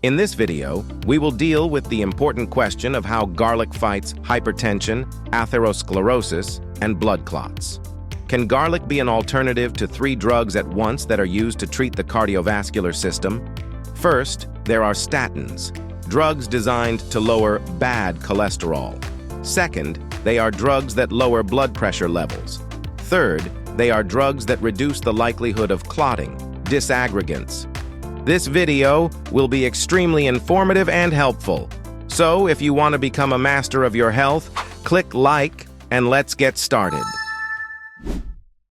In this video, we will deal with the important question of how garlic fights hypertension, atherosclerosis, and blood clots. Can garlic be an alternative to 3 drugs at once that are used to treat the cardiovascular system? First, there are statins, drugs designed to lower bad cholesterol. Second, they are drugs that lower blood pressure levels. Third, they are drugs that reduce the likelihood of clotting, disaggregants. This video will be extremely informative and helpful. So if you want to become a master of your health, click like and let's get started.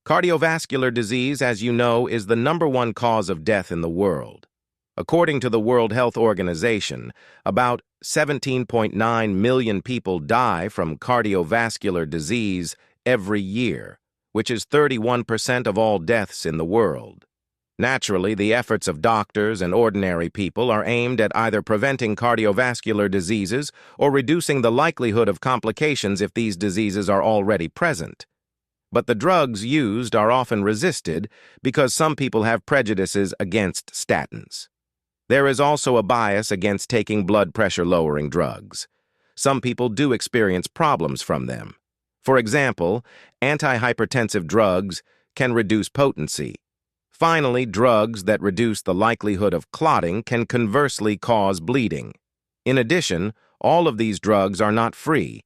Cardiovascular disease, as you know, is the #1 cause of death in the world. According to the World Health Organization, about 17.9 million people die from cardiovascular disease every year, which is 31% of all deaths in the world. Naturally, the efforts of doctors and ordinary people are aimed at either preventing cardiovascular diseases or reducing the likelihood of complications if these diseases are already present. But the drugs used are often resisted because some people have prejudices against statins. There is also a bias against taking blood pressure-lowering drugs. Some people do experience problems from them. For example, antihypertensive drugs can reduce potency. Finally, drugs that reduce the likelihood of clotting can conversely cause bleeding. In addition, all of these drugs are not free.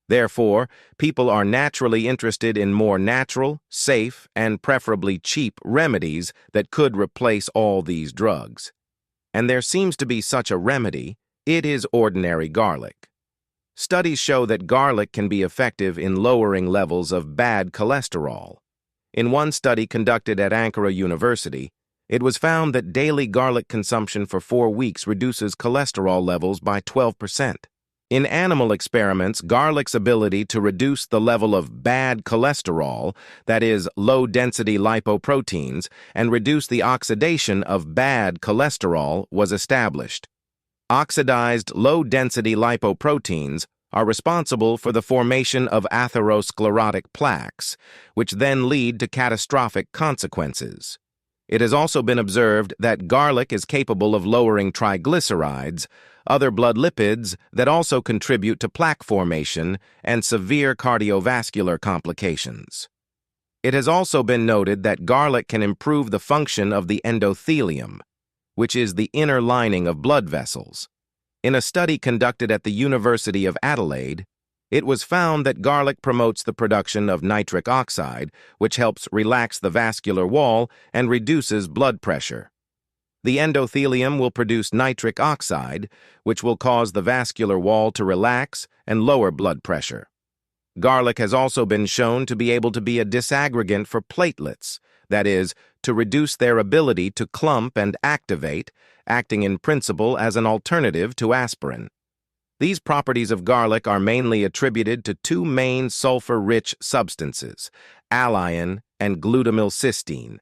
Therefore, people are naturally interested in more natural, safe, and preferably cheap remedies that could replace all these drugs. And there seems to be such a remedy. It is ordinary garlic. Studies show that garlic can be effective in lowering levels of bad cholesterol. In one study conducted at Ankara University, it was found that daily garlic consumption for 4 weeks reduces cholesterol levels by 12%. In animal experiments, garlic's ability to reduce the level of bad cholesterol, that is, low-density lipoproteins, and reduce the oxidation of bad cholesterol was established. Oxidized low-density lipoproteins are responsible for the formation of atherosclerotic plaques, which then lead to catastrophic consequences. It has also been observed that garlic is capable of lowering triglycerides, other blood lipids that also contribute to plaque formation and severe cardiovascular complications. It has also been noted that garlic can improve the function of the endothelium, which is the inner lining of blood vessels. In a study conducted at the University of Adelaide, it was found that garlic promotes the production of nitric oxide, which helps relax the vascular wall and reduces blood pressure. The endothelium will produce nitric oxide, which will cause the vascular wall to relax and lower blood pressure. Garlic has also been shown to be able to be a disaggregant for platelets, that is, to reduce their ability to clump and activate, acting in principle as an alternative to aspirin. These properties of garlic are mainly attributed to 2 main sulfur-rich substances, alliin and glutamylcysteine.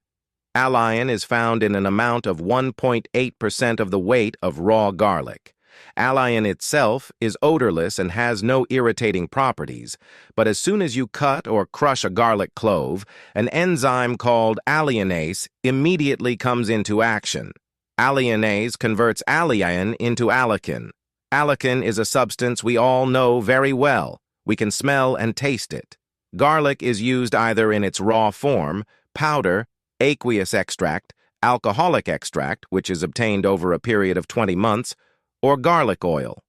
Alliin is found in an amount of 1.8% of the weight of raw garlic. Alliin itself is odorless and has no irritating properties, but as soon as you cut or crush a garlic clove, an enzyme called alliinase immediately comes into action. Alliinase converts alliin into allicin. Allicin is a substance we all know very well. We can smell and taste it. Garlic is used either in its raw form, powder, aqueous extract, alcoholic extract, which is obtained over a period of 20 months, or garlic oil.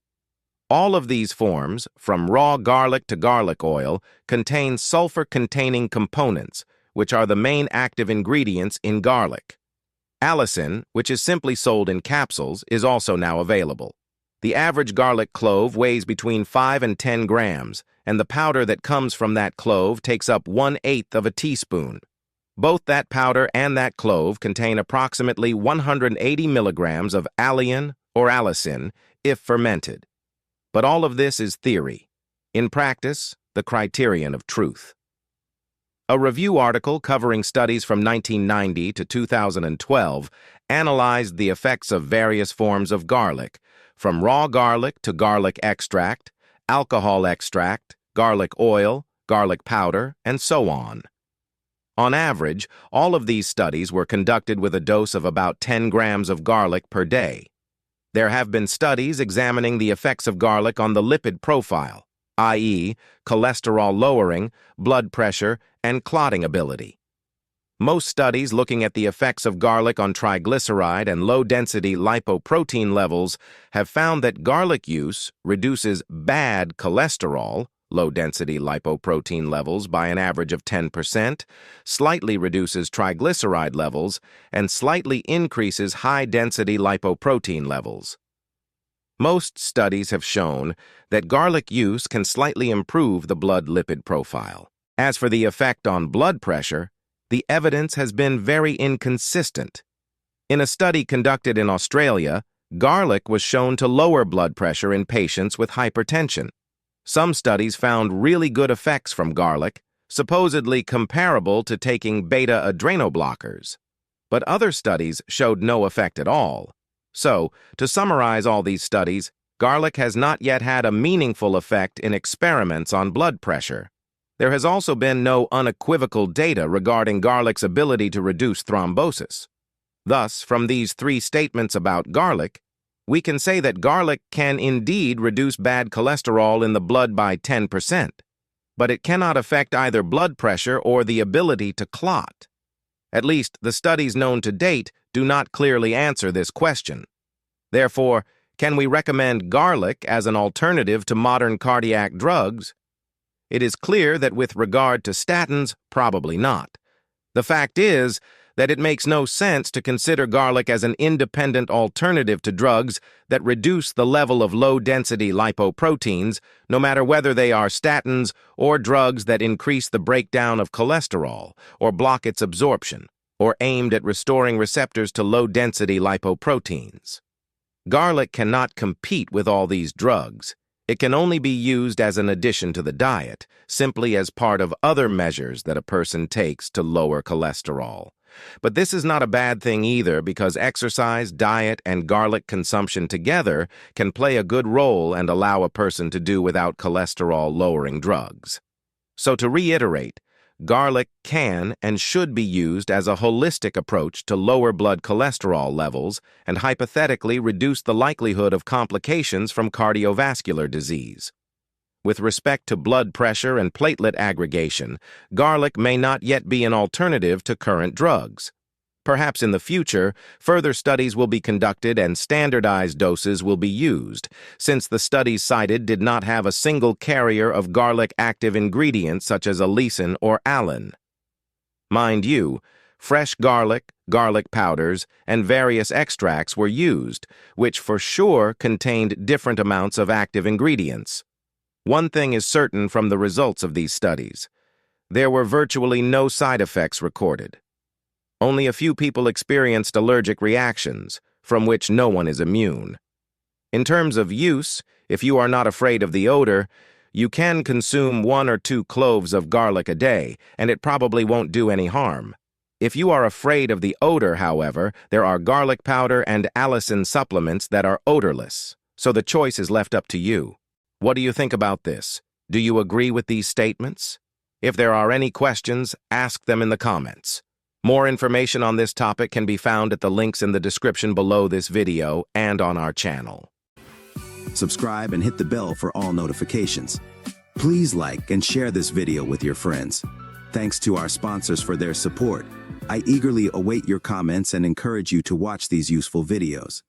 All of these forms, from raw garlic to garlic oil, contain sulfur-containing components, which are the main active ingredients in garlic. Allicin, which is simply sold in capsules, is also now available. The average garlic clove weighs between 5 and 10 grams, and the powder that comes from that clove takes up 1/8 of a teaspoon. Both that powder and that clove contain approximately 180 milligrams of alliin or allicin if fermented. But all of this is theory. In practice, the criterion of truth. A review article covering studies from 1990 to 2012 analyzed the effects of various forms of garlic, from raw garlic to garlic extract, alcohol extract, garlic oil, garlic powder, and so on. On average, all of these studies were conducted with a dose of about 10 grams of garlic per day. There have been studies examining the effects of garlic on the lipid profile, i.e., cholesterol lowering, blood pressure, and clotting ability. Most studies looking at the effects of garlic on triglyceride and low-density lipoprotein levels have found that garlic use reduces bad cholesterol, low-density lipoprotein levels by an average of 10%, slightly reduces triglyceride levels, and slightly increases high-density lipoprotein levels. Most studies have shown that garlic use can slightly improve the blood lipid profile. As for the effect on blood pressure, the evidence has been very inconsistent. In a study conducted in Australia, garlic was shown to lower blood pressure in patients with hypertension. Some studies found really good effects from garlic, supposedly comparable to taking beta-adrenoblockers. But other studies showed no effect at all. So, to summarize all these studies, garlic has not yet had a meaningful effect in experiments on blood pressure. There has also been no unequivocal data regarding garlic's ability to reduce thrombosis. Thus, from these three statements about garlic, we can say that garlic can indeed reduce bad cholesterol in the blood by 10%, but it cannot affect either blood pressure or the ability to clot. At least, the studies known to date do not clearly answer this question. Therefore, can we recommend garlic as an alternative to modern cardiac drugs? It is clear that with regard to statins, probably not. The fact is that it makes no sense to consider garlic as an independent alternative to drugs that reduce the level of low-density lipoproteins, no matter whether they are statins or drugs that increase the breakdown of cholesterol or block its absorption, or aimed at restoring receptors to low-density lipoproteins. Garlic cannot compete with all these drugs. It can only be used as an addition to the diet, simply as part of other measures that a person takes to lower cholesterol. But this is not a bad thing either, because exercise, diet, and garlic consumption together can play a good role and allow a person to do without cholesterol-lowering drugs. So to reiterate, garlic can and should be used as a holistic approach to lower blood cholesterol levels and hypothetically reduce the likelihood of complications from cardiovascular disease. With respect to blood pressure and platelet aggregation, garlic may not yet be an alternative to current drugs. Perhaps in the future, further studies will be conducted and standardized doses will be used, since the studies cited did not have a single carrier of garlic active ingredients such as allicin or allicin. Mind you, fresh garlic, garlic powders, and various extracts were used, which for sure contained different amounts of active ingredients. One thing is certain from the results of these studies. There were virtually no side effects recorded. Only a few people experienced allergic reactions, from which no one is immune. In terms of use, if you are not afraid of the odor, you can consume 1 or 2 cloves of garlic a day, and it probably won't do any harm. If you are afraid of the odor, however, there are garlic powder and allicin supplements that are odorless, so the choice is left up to you. What do you think about this? Do you agree with these statements? If there are any questions, ask them in the comments. More information on this topic can be found at the links in the description below this video and on our channel. Subscribe and hit the bell for all notifications. Please like and share this video with your friends. Thanks to our sponsors for their support. I eagerly await your comments and encourage you to watch these useful videos.